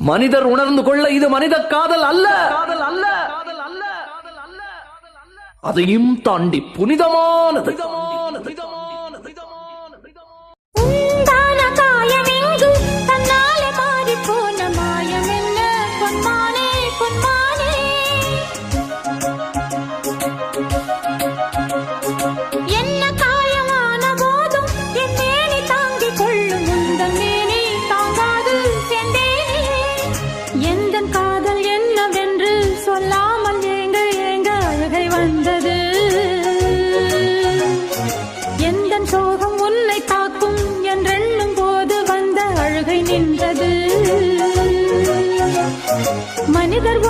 மனிதர் உணர்ந்து கொள்ள இது மனித காதல் அல்ல, அதையும் தாண்டி புனிதமானது. சோகம் உன்னை தாக்கும் என்றெண்ணும் போது வந்த அழுகை நின்றது. மனிதர்